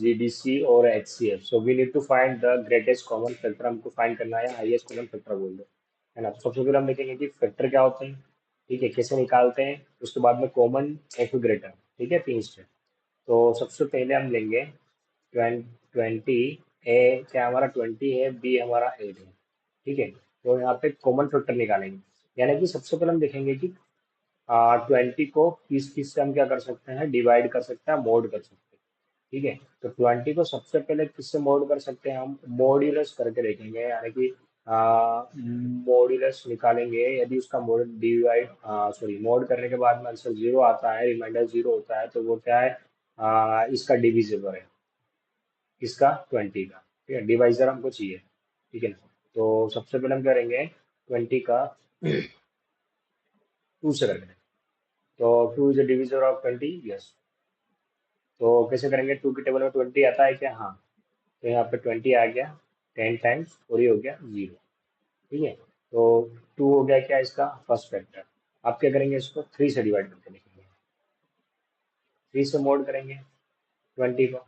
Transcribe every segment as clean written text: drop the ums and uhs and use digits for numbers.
GDC और HCF. So we need to find the greatest common factor. हमको find करना है हाईएस्ट कॉमन फैक्टर बोल दो, है ना. तो सबसे पहले हम देखेंगे कि फैक्टर क्या होते हैं, ठीक है, कैसे निकालते हैं. उसके बाद में कॉमन और फिर ग्रेटर, ठीक है, 3 स्टेप. तो सबसे पहले हम लेंगे 20. ए क्या हमारा 20 है, बी हमारा 8 है, ठीक है. तो यहाँ पे कॉमन फैक्टर निकालेंगे. यानी कि सबसे पहले हम देखेंगे कि 20 को किस किस से हम क्या कर सकते हैं, डिवाइड कर सकते हैं, मोड कर सकते हैं, ठीक है. तो 20 को सबसे पहले किससे मोड कर सकते हैं, हम मॉड्यूलस करके देखेंगे. यानी कि मॉड्यूलस निकालेंगे. यदि उसका मोड डिवाइड सॉरी मोड करने के बाद में आंसर 0 आता है, रिमाइंडर 0 होता है, तो वो क्या है, इसका डिविजिबल है, इसका 20 का, ठीक है. डिवाइजर हमको चाहिए, ठीक है ना. तो सबसे पहले हम करेंगे 20 का 2 से करेंगे. तो 2 is the divisor of 20, yes. तो कैसे करेंगे, 2 की टेबल में 20 आता है क्या, हाँ. तो यहाँ पे 20 आ गया 10 टाइम्स और ये हो गया 0, ठीक है. तो 2 हो गया क्या इसका फर्स्ट फैक्टर. आप क्या करेंगे, इसको 3 से डिवाइड करके लिखेंगे, 3 से मोड करेंगे 20 को.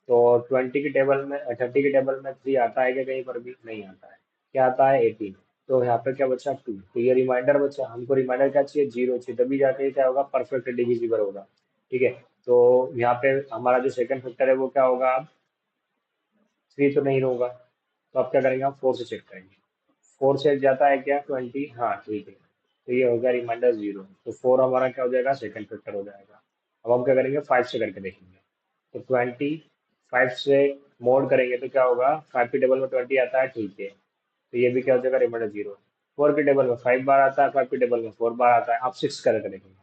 तो 20 की टेबल में 30 की टेबल में 3 आता है क्या, कहीं पर भी नहीं आता है. क्या आता है 18. तो यहाँ पे क्या बचा 2. तो ये रिमाइंडर बचा. हमको रिमाइंडर क्या चाहिए, 0 चाहिए, तभी जाके ये क्या होगा, परफेक्ट डिविजिबल होगा, ठीक है. तो यहाँ पे हमारा जो सेकंड फैक्टर है वो क्या होगा, अब 3 तो नहीं होगा. तो आप क्या करेंगे, हम 4 से चेक करेंगे. 4 से जाता है क्या 20, हाँ ठीक है. तो ये हो गया रिमाइंडर 0. तो 4 हमारा क्या हो जाएगा, सेकंड फैक्टर हो जाएगा. अब हम क्या करेंगे, 5 से करके देखेंगे. तो 5 से मोड करेंगे तो क्या होगा, 5 की टेबल में 20 आता है, ठीक है. तो ये भी क्या हो जाएगा, रिमाइंडर 0. 4 की टेबल में 5 बार आता है, 5 की टेबल में 4 बार आता है. आप 6 करके देखेंगे.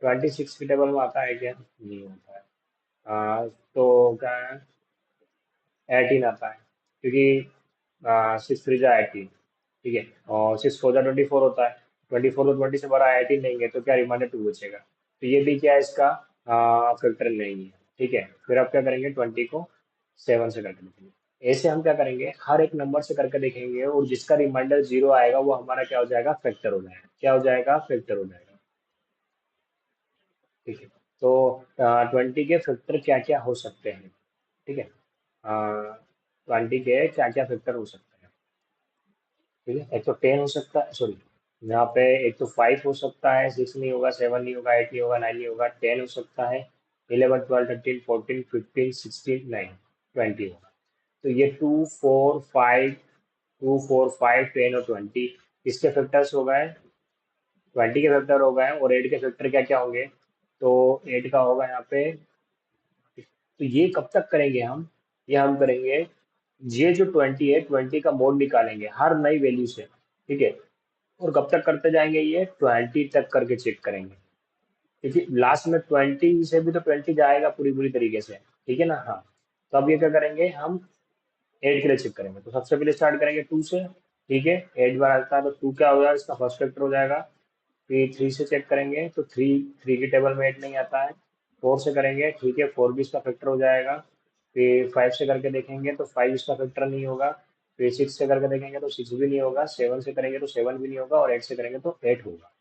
26 की टेबल में आता है क्या, नहीं आता है. तो क्या है, 18 आता है, क्योंकि 6 3 जा 18, ठीक है. और 6 4 जा 24 होता है. 24 और 20 से बड़ा 18 नहीं है, तो क्या रिमाइंडर 2 बचेगा. तो ये भी क्या है, इसका फैक्टर नहीं है, ठीक है. फिर आप क्या करेंगे, 20 को 7 से करके देखेंगे. ऐसे हम क्या करेंगे, हर एक नंबर से करके देखेंगे, और जिसका रिमाइंडर 0 आएगा वो हमारा क्या हो जाएगा, फैक्टर हो जाएगा. क्या हो जाएगा, फैक्टर हो जाएगा, ठीक है. तो 20 के फैक्टर क्या क्या हो सकते हैं, ठीक है. 20 के क्या क्या फैक्टर हो सकते हैं, ठीक है. एक तो 10 हो सकता है, सॉरी, यहाँ पे एक तो 5 हो सकता है, 6 नहीं होगा, 7 नहीं होगा, 8 नहीं होगा, 9 नहीं होगा, 10 हो सकता है, 11 12 13 14 15 16 9 20 होगा. तो ये 2 4 5 10 और 20 इसके फैक्टर्स हो गए. 20 के फैक्टर हो गए, और 8 के फैक्टर क्या क्या होंगे. तो 8 का होगा यहाँ पे. तो ये कब तक करेंगे हम, ये हम करेंगे, ये जो 20 है 20 का मोड निकालेंगे हर नई वैल्यू से, ठीक है. और कब तक करते जाएंगे, ये 20 तक करके चेक करेंगे, क्योंकि लास्ट में 20 से भी तो 20 जाएगा पूरी पूरी तरीके से, ठीक है ना, हाँ. तो अब ये क्या करेंगे, हम 8 के लिए चेक करेंगे. तो सबसे पहले स्टार्ट करेंगे 2 से, ठीक है. 8 बार आता है तो 2 क्या हो जाएगा, इसका फर्स्ट फैक्टर हो जाएगा. फिर 3 से चेक करेंगे तो 3 की टेबल में 8 नहीं आता है. 4 से करेंगे, ठीक है, 4 भी इसका फैक्टर हो जाएगा. फिर 5 से करके देखेंगे तो 5 इसका फैक्टर नहीं होगा. फिर 6 से करके देखेंगे तो 6 भी नहीं होगा. 7 से करेंगे तो 7 भी नहीं होगा, और 8 से करेंगे तो 8 होगा,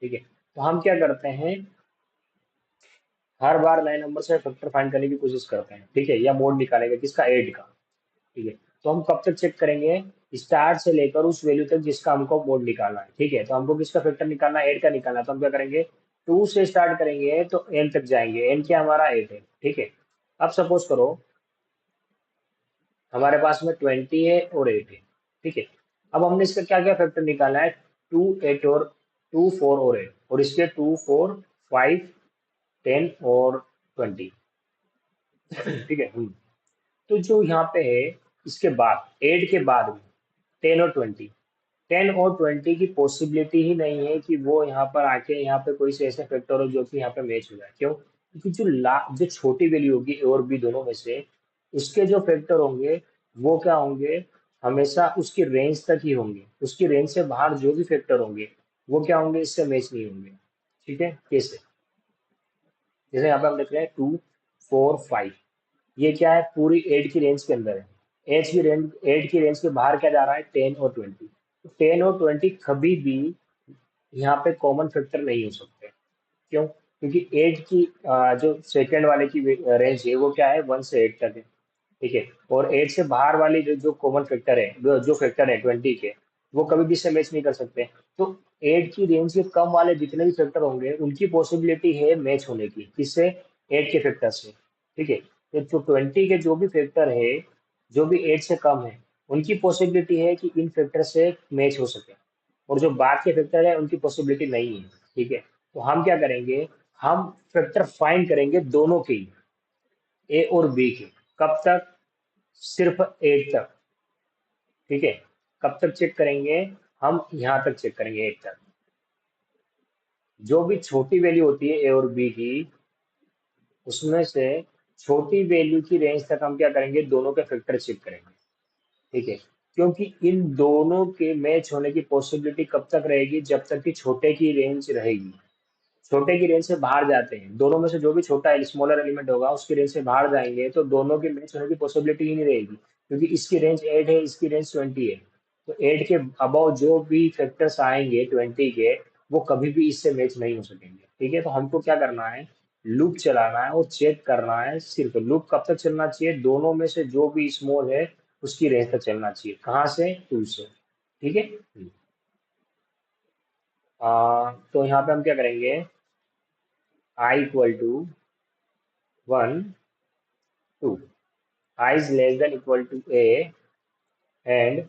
ठीक है. तो हम क्या करते हैं, हर बार नए नंबर से फैक्टर फाइंड करने की कोशिश करते हैं, ठीक है, या मोड निकालेंगे किसका, 8 का, ठीक है. तो हम कब तक चेक करेंगे, स्टार्ट से लेकर उस वैल्यू तक जिसका हमको मोड निकालना है, ठीक है. तो हमको किसका फैक्टर निकालना है, 8 का निकालना है. तो हम क्या करेंगे, 2 से स्टार्ट करेंगे तो एन तक जाएंगे. एन क्या हमारा 8 है, ठीक है. अब सपोज करो हमारे पास में 20 है और 8 है, ठीक है. अब हमने इसका क्या क्या फैक्टर निकाला है, 2 8 और 2 4 और 8, और इसके 2 4 5 10 और 20, ठीक है. तो जो यहाँ पे है, इसके बाद 8 के बाद में 10 और 20, 10 और 20 की पॉसिबिलिटी ही नहीं है कि वो यहाँ पर आके यहाँ पे कोई से ऐसे फैक्टर हो जो कि यहाँ पे मैच हो जाए. क्यों, क्योंकि जो छोटी वैल्यू होगी ए और बी दोनों में से, उसके जो फैक्टर होंगे वो क्या होंगे, हमेशा उसकी रेंज तक ही होंगे. उसकी रेंज से बाहर जो भी फैक्टर होंगे वो क्या होंगे, इससे मैच नहीं होंगे, ठीक है. कैसे, जैसे यहाँ पे हम देख रहे हैं 2 4 5, ये क्या है, पूरी 8 की रेंज के अंदर है. एट की रेंज के बाहर क्या जा रहा है, 10 और 20. तो 10 और 20 कभी भी यहाँ पे कॉमन फैक्टर नहीं हो सकते. क्यों, क्योंकि 8 की जो सेकंड वाले की रेंज है वो क्या है, 1 से 8 तक है। ठीक है, और 8 से बाहर वाली जो जो कॉमन फैक्टर है, जो फैक्टर है 20 के, वो कभी भी इससे मैच नहीं कर सकते। तो 8 की रेंज के कम वाले जितने भी फैक्टर होंगे उनकी पॉसिबिलिटी है मैच होने की, किससे, 8 के फैक्टर से। ठीक है, तो जो 20 के जो भी फैक्टर है, जो भी 8 से कम है, उनकी पॉसिबिलिटी है कि इन फैक्टर से मैच हो सके, और जो बाद के फैक्टर है उनकी पॉसिबिलिटी नहीं है। ठीक है, तो हम क्या करेंगे, हम फैक्टर फाइंड करेंगे दोनों के ही, ए और बी के। कब तक, सिर्फ 8 तक। ठीक है, कब तक चेक करेंगे, हम यहाँ तक चेक करेंगे 8 तक। जो भी छोटी वैल्यू होती है ए और बी की, उसमें से छोटी वैल्यू की रेंज तक हम क्या करेंगे, दोनों के फैक्टर चेक करेंगे। ठीक है, क्योंकि इन दोनों के मैच होने की पॉसिबिलिटी कब तक रहेगी, जब तक कि छोटे की रेंज रहेगी। छोटे की रेंज से बाहर जाते हैं, दोनों में से जो भी छोटा स्मॉलर एलिमेंट होगा उसकी रेंज से बाहर जाएंगे तो दोनों के मैच होने की पॉसिबिलिटी ही नहीं रहेगी, क्योंकि इसकी रेंज 8 है, इसकी रेंज 20 है। तो 8 के अबव जो भी फैक्टर्स आएंगे 20 के, वो कभी भी इससे मैच नहीं हो सकेंगे। ठीक है, तो हमको क्या करना है, लूप चलाना है और चेक करना है। सिर्फ लूप कब तक चलना चाहिए, दोनों में से जो भी स्मॉल है उसकी रेंज तक चलना चाहिए। कहाँ से, 2 से। ठीक है। तो यहाँ पे हम क्या करेंगे, आई equal to 1 2, I is less than equal to A and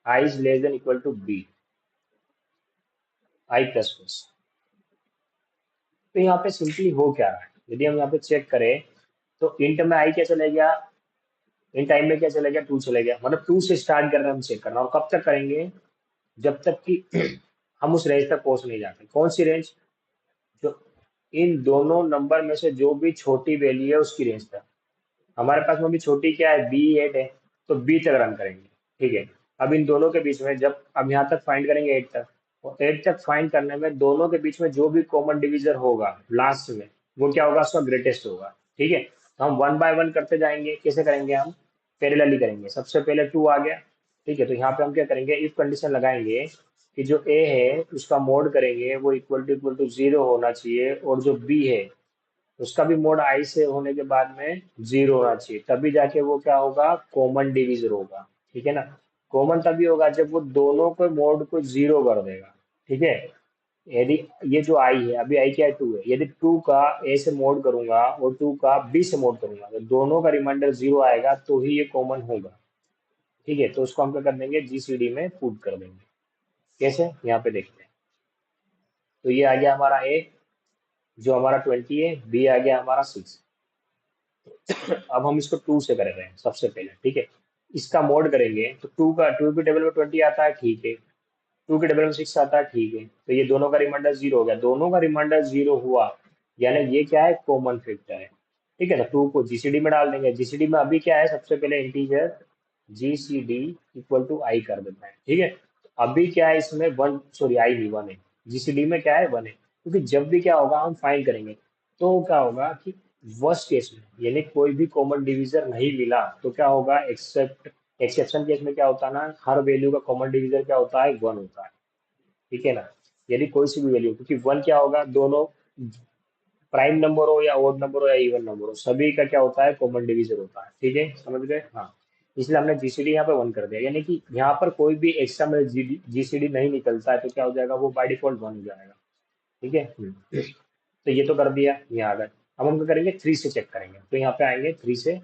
I is less than equal to B, I plus plus। तो यहाँ पे सिंपली हो क्या रहा है, यदि हम यहाँ पे चेक करें, तो इंट में आई क्या चले गया, इन टाइम में क्या चले गया, 2 चले गया। मतलब 2 से स्टार्ट कर रहे हैं हम चेक करना, और कब तक करेंगे, जब तक कि हम उस रेंज तक पहुंच नहीं जाते। कौन सी रेंज, जो इन दोनों नंबर में से जो भी छोटी वैल्यू है उसकी रेंज तक। हमारे पास में भी छोटी क्या है, बी 8 है, तो बी तक रन करेंगे। ठीक है, अब इन दोनों के बीच में जब अब यहाँ तक फाइंड करेंगे 8 तक, और 8 तक फाइंड करने में दोनों के बीच में जो भी कॉमन डिवीजर होगा लास्ट में, वो क्या होगा, उसका ग्रेटेस्ट होगा। ठीक है, तो हम 1 बाय 1 करते जाएंगे। कैसे करेंगे, हम पैरेलली करेंगे। सबसे पहले 2 आ गया। ठीक है, तो यहाँ पे हम क्या करेंगे, इफ कंडीशन लगाएंगे कि जो ए है उसका मोड करेंगे वो इक्वल टू 0 होना चाहिए, और जो बी है उसका भी मोड आई से होने के बाद में 0 होना चाहिए, तभी जाके वो क्या होगा, कॉमन डिवीजर होगा। ठीक है ना, कॉमन तभी होगा जब वो दोनों को मोड को 0 कर देगा। ठीक है, यदि ये जो आई है, अभी आई क्या है, 2 है, यदि 2 का ए से मोड करूंगा और 2 का बी से मोड करूंगा तो दोनों का रिमाइंडर 0 आएगा, तो ही ये कॉमन होगा। ठीक है, तो उसको हम क्या कर देंगे, जीसीडी में पुट कर देंगे। कैसे, यहाँ पे देखते हैं। तो ये आ गया हमारा ए, जो हमारा 20 है, बी आ गया हमारा 6। अब हम इसको 2 से कर रहे हैं सबसे पहले। ठीक है, इसका मोड करेंगे तो 2 के टेबल में 20 आता है, ठीक है, 2 के टेबल में 6 आता है, ठीक है, तो ये दोनों का रिमाइंडर 0 हो गया। दोनों का रिमाइंडर 0 हुआ, यानी ये क्या है, कॉमन फैक्टर है। ठीक है, तो 2 को जीसीडी में डाल देंगे। जीसीडी में अभी क्या है, सबसे पहले इंटीजर जीसीडी इक्वल टू आई कर देता है। ठीक है, अभी क्या है इसमें, 1, सॉरी आई नहीं, 1 है। जीसीडी में क्या है, 1 है, क्योंकि जब भी क्या होगा हम फाइंड करेंगे, तो क्या होगा कि वर्स्ट केस में, यानी कोई भी कॉमन डिवीजर नहीं मिला, तो क्या होगा, एक्सेप्ट एक्सेप्शन केस में क्या होता है ना, हर वैल्यू का कॉमन डिवीजर क्या होता है, 1 होता है। ठीक है ना, यदि कोई सी भी वैल्यू, क्योंकि 1 क्या होगा, दोनों प्राइम नंबर हो या ओड नंबर हो या इवन नंबर हो, सभी का क्या होता है, कॉमन डिवीजर होता है। ठीक है, समझ गए, हाँ। इसलिए हमने जीसीडी यहाँ पे 1 कर दिया, यानी कि यहाँ पर कोई भी एक्स्ट्रा में जीसीडी नहीं निकलता है, तो क्या हो जाएगा, वो बाय डिफॉल्ट 1 हो जाएगा। ठीक है। तो ये तो कर दिया, यहाँ आ गए। अब हम क्या करेंगे, 3 से चेक करेंगे, तो यहाँ पे आएंगे 3 से।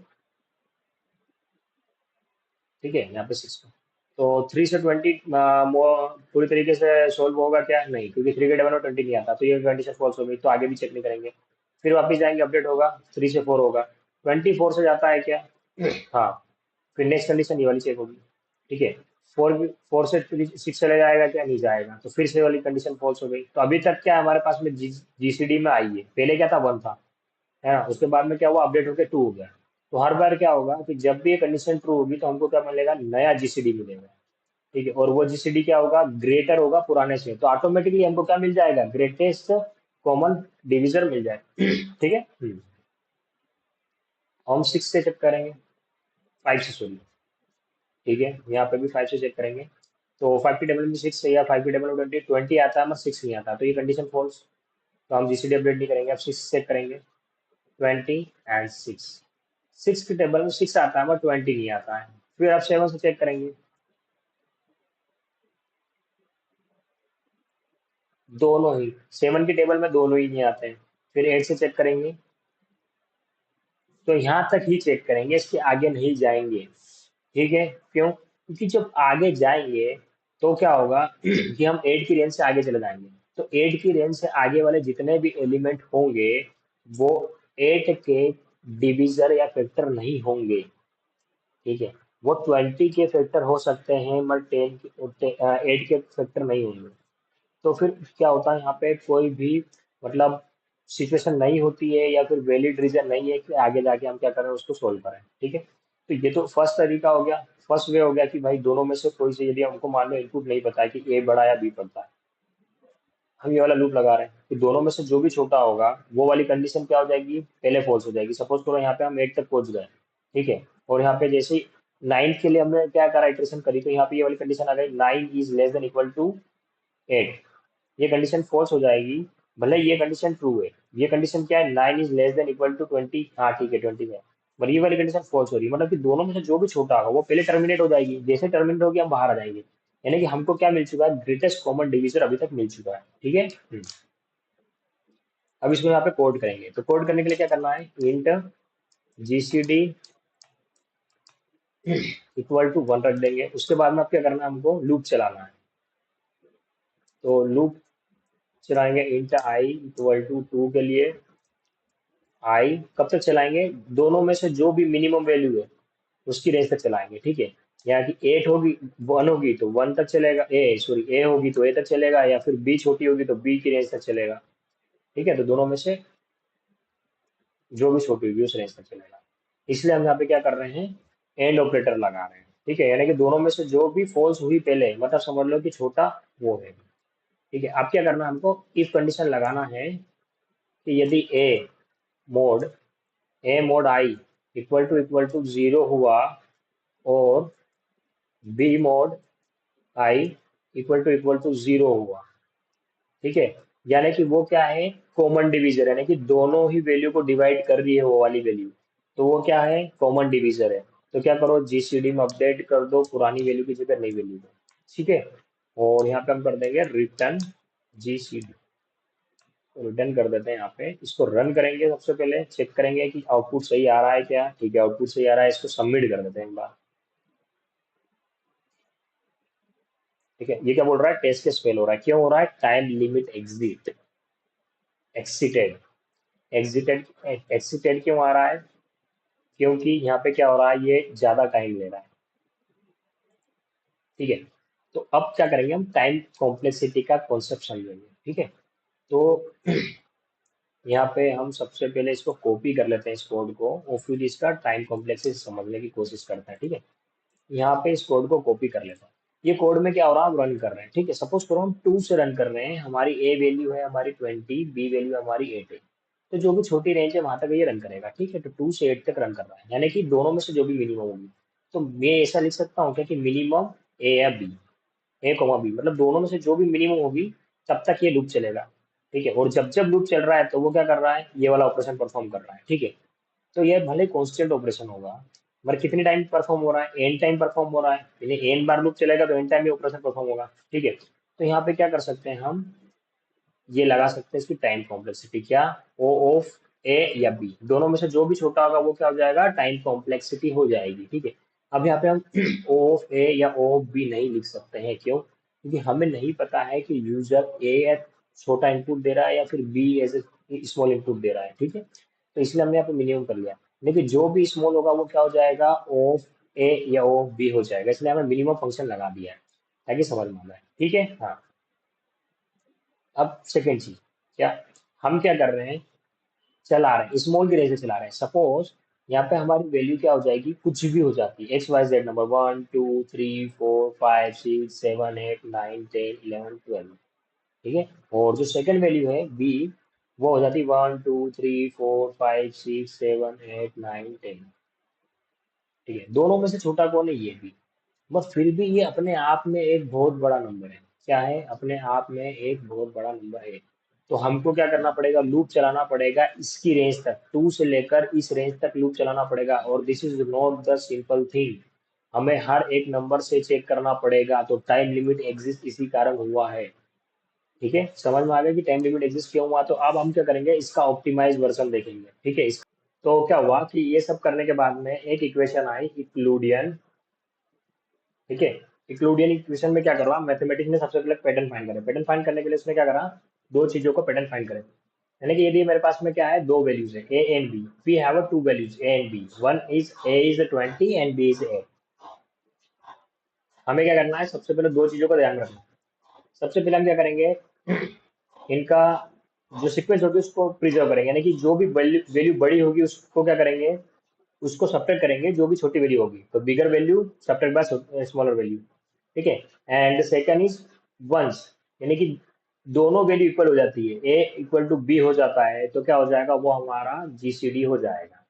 ठीक है, यहाँ पे 6 तो 3 से 20 पूरी तरीके से सोल्व होगा क्या, नहीं, क्योंकि 3 के टेबल में 20 नहीं आता, तो ये कंडीशन फॉल्स हो गई, तो आगे भी चेक नहीं करेंगे। फिर वापस जाएंगे, अपडेट होगा, 3 से 4 होगा, 24 से जाता है क्या, हाँ, फिर नेक्स्ट कंडीशन ये वाली चेक होगी। ठीक है, 4 से 6 चले जाएगा क्या, नहीं जाएगा, तो फिर से वाली कंडीशन फॉल्स हो गई। तो अभी तक क्या हमारे पास में जीसीडी में आई है, पहले क्या था, 1 था, है ना, उसके बाद में क्या हुआ, अपडेट होकर 2 हो गया। तो हर बार क्या होगा कि जब भी ये कंडीशन ट्रू होगी तो हमको क्या मिलेगा, नया जीसीडी मिलेगा। ठीक है, और वो जीसीडी क्या होगा, ग्रेटर होगा पुराने से, तो ऑटोमेटिकली हमको क्या मिल जाएगा, ग्रेटेस्ट कॉमन डिवीजर मिल जाएगा। ठीक है। हम 6 से चेक करेंगे, 5 से सॉरी। ठीक है, यहाँ पे भी 5 से चेक करेंगे, तो 5 की टेबल में 6 है, या 5 की टेबल में 20 20 आता है, मगर 6 नहीं आता, तो ये कंडीशन फॉल्स। तो हम जीसीडी अपडेट नहीं करेंगे, अब 6 चेक करेंगे, 20 एंड 6। 6 की टेबल में 6 आता है, बट 20 नहीं आता है। फिर आप 7 से चेक करेंगे, दोनों ही 7 की टेबल में दोनों ही नहीं आते हैं। फिर 8 से चेक करेंगे, तो यहाँ तक ही चेक करेंगे, इसके आगे नहीं जाएंगे। ठीक है, क्यों? क्योंकि जब आगे जाएंगे तो क्या होगा कि हम 8 की रेंज से आगे चले जाएंगे। तो 8 की रेंज से आगे वाले जितने भी एलिमेंट होंगे वो 8 के डिविजर या फैक्टर नहीं होंगे। ठीक है, वो 20 के फैक्टर हो सकते हैं, मगर 8 के फैक्टर नहीं होंगे। तो फिर क्या होता है, यहाँ पे कोई भी मतलब सिचुएशन नहीं होती है, या फिर वैलिड रीजन नहीं है कि आगे जाके हम क्या करें, उसको सोल्व करें। ठीक है, तो ये तो फर्स्ट तरीका हो गया, फर्स्ट वे हो गया कि भाई दोनों में से कोई से, यदि हमको मान लो इनपुट नहीं पता है कि ए बड़ा या बी बड़ा है, हम ये वाला लूप लगा रहे हैं कि दोनों में से जो भी छोटा होगा वो वाली कंडीशन क्या हो जाएगी, पहले फॉल्स हो जाएगी। सपोज करो यहाँ पे हम 8 तक पहुंच गए, ठीक है, और यहाँ पे जैसे ही 9 के लिए हमने क्या करा, इटरेशन करी, तो यहाँ पे ये वाली कंडीशन आ गई, 9 is less than equal to 8। ये कंडीशन फॉल्स हो जाएगी, भले ये कंडीशन ट्रू है। ये कंडीशन क्या है, 9 is less than equal to 20, हाँ ठीक है 20 है, पर ये वाली कंडीशन फॉल्स हो रही है, मतलब कि दोनों में से जो भी छोटा होगा वो पहले टर्मिनेट हो जाएगी, जैसे टर्मिनेट होगी हम बाहर आ जाएंगे। यानी कि हमको क्या मिल चुका है, ग्रेटेस्ट कॉमन डिवीजर अभी तक मिल चुका है। ठीक है। अब इसको यहाँ पे कोड करेंगे, तो कोड करने के लिए क्या करना है, इंट जीसीडी इक्वल टू 1 रख देंगे। उसके बाद में अब क्या करना है, हमको लूप चलाना है। तो लूप चलाएंगे इंट आई इक्वल टू 2 के लिए। आई कब तक चलाएंगे, दोनों में से जो भी मिनिमम वैल्यू है उसकी रेंज तक चलाएंगे। ठीक है, यहाँ की 8 होगी, 1 होगी तो 1 तक चलेगा, ए सॉरी ए होगी तो ए तक चलेगा, या फिर बी छोटी होगी तो बी की रेंज तक चलेगा। ठीक है, तो दोनों में से जो भी छोटी होगी उस रेंज तक चलेगा। इसलिए हम यहाँ पे क्या कर रहे हैं, एंड ऑपरेटर लगा रहे हैं। ठीक है, यानी कि दोनों में से जो भी फॉल्स हुई पहले, मतलब समझ लो कि छोटा वो है। ठीक है, अब क्या करना है, हमको इफ कंडीशन लगाना है कि यदि mod A mod I equal to 0 हुआ, और B mod I equal to 0 हुआ। ठीक है, यानी कि वो क्या है, कॉमन डिवीजर, यानी कि दोनों ही वैल्यू को डिवाइड कर रही है वो वाली वैल्यू, तो वो क्या है, कॉमन डिवीजर है। तो क्या करो, जीसीडी में अपडेट कर दो पुरानी वैल्यू की जगह नई वैल्यू दो। ठीक है, और यहाँ पे हम कर देंगे रिटर्न जीसीडी, रिटर्न कर देते हैं। यहाँ पे इसको रन करेंगे, सबसे पहले चेक करेंगे कि आउटपुट सही आ रहा है क्या। ठीक है, आउटपुट सही आ रहा है, इसको सबमिट कर देते हैं एक बार। ठीक है, ये क्या बोल रहा है, टेस्ट केस फेल हो रहा है, क्यों हो रहा है, time limit excited exerted excited क्यों आ रहा है, क्योंकि यहाँ पे क्या हो रहा है, ये ज्यादा टाइम ले रहा है। ठीक है, तो अब क्या करेंगे, हम टाइम कॉम्प्लेक्सिटी का कॉन्सेप्ट समझेंगे। ठीक है, तो यहाँ पे हम सबसे पहले इसको कॉपी कर लेते हैं इस कोड को, और फिर इसका टाइम कॉम्प्लेक्सिटी समझने की कोशिश करते हैं। ठीक है, यहाँ पे इस कोड को कॉपी कर लेता हूँ। ये कोड में क्या हो रहा है, हम रन कर रहे हैं। ठीक है, सपोज करो हम 2 से रन कर रहे हैं, हमारी ए वैल्यू है हमारी 20, बी वैल्यू हमारी 8 है। तो जो भी छोटी रेंज है वहां तक ये रन करेगा। ठीक है, तो 2 से 8 तक रन कर रहा है, यानी कि दोनों में से जो भी मिनिमम होगी। तो मैं ऐसा लिख सकता हूँ क्या कि मिनिमम ए या बी, ए कॉमा बी, मतलब दोनों में से जो भी मिनिमम होगी तब तक ये लूप चलेगा। ठीक है, और जब जब लूप चल रहा है तो वो क्या कर रहा है, ये वाला ऑपरेशन परफॉर्म कर रहा है। ठीक है, तो ये भले कांस्टेंट ऑपरेशन होगा, मगर कितने टाइम परफॉर्म हो रहा है, एन टाइम परफॉर्म हो रहा है, यानी एन बार लूप चलेगा तो एन टाइम में ऑपरेशन परफॉर्म होगा। ठीक है, तो यहाँ पे क्या कर सकते हैं हम, ये लगा सकते हैं इसकी टाइम कॉम्प्लेक्सिटी, क्या, ओ ऑफ ए या बी, दोनों में से जो भी छोटा होगा वो क्या हो जाएगा, टाइम कॉम्प्लेक्सिटी हो जाएगी। ठीक है, अब यहाँ पे हम ओ ऑफ ए या ओ ऑफ बी नहीं लिख सकते हैं, क्यों, क्योंकि हमें नहीं पता है कि यूजर ए छोटा इनपुट दे रहा है या फिर B as a small input दे रहा है। ठीक है, तो इसलिए हमने यहाँ पे मिनिमम कर लिया, लेकिन जो भी स्मॉल होगा वो क्या हो जाएगा, ऑफ ए या ओ बी हो जाएगा, इसलिए हमें मिनिमम फंक्शन लगा दिया है ताकि समझ में आए। ठीक है, हाँ। अब सेकेंड चीज, क्या हम क्या कर रहे हैं, चला रहे हैं स्मॉल की रेंज से चला रहे हैं। सपोज यहाँ पे हमारी वैल्यू क्या हो जाएगी, कुछ भी हो जाती है, एक्स वाई जेड नंबर 1 2 3 4 5 6 7 8 9 10 11 12। ठीक है, और जो सेकंड वैल्यू है बी, वो हो जाती है 1 2 3 4 5 6 7 8 9 10। ठीक है, दोनों में से छोटा कौन है, ये भी, बस फिर भी ये अपने आप में एक बहुत बड़ा नंबर है। क्या है, अपने आप में एक बहुत बड़ा नंबर है। तो हमको क्या करना पड़ेगा, लूप चलाना पड़ेगा इसकी रेंज तक, 2 से लेकर इस रेंज तक लूप चलाना पड़ेगा। और this is not the simple thing, हमें हर एक नंबर से चेक करना पड़ेगा, तो टाइम लिमिट एग्जिस्ट इसी कारण हुआ है। ठीक है, समझ में आ गया कि टाइम लिमिट एग्जिस्ट क्यों हुआ। तो अब हम क्या करेंगे, इसका ऑप्टिमाइज वर्जन देखेंगे। ठीक है, तो क्या हुआ कि ये सब करने के बाद में एक इक्वेशन आई इक्लूडियन। ठीक है, इक्लूडियन इक्वेशन में क्या करा, मैथमेटिक्स ने सबसे पहले पैटर्न फाइंड करे। पैटर्न फाइंड करने के लिए उसने क्या करा, दो चीजों को पैटर्न फाइंड करे। यानी कि यदि मेरे पास में क्या है, दो वैल्यूज है A and B, we have two values A and B, one is A is 20 and B is 8। हमें क्या करना है, सबसे पहले दो चीजों का ध्यान रखना है। सबसे पहले हम क्या करेंगे, इनका जो सीक्वेंस होगी उसको प्रिजर्व करेंगे, यानी कि जो भी वैल्यू वैल्यू बड़ी होगी उसको क्या करेंगे, उसको सब्ट्रैक्ट करेंगे जो भी छोटी वैल्यू होगी, तो bigger value subtract by smaller value. ठीक है, एंड सेकंड इज वंस, यानी कि दोनों वैल्यू इक्वल हो जाती है, ए इक्वल टू बी हो जाता है, तो क्या हो जाएगा, वो हमारा जीसीडी हो जाएगा।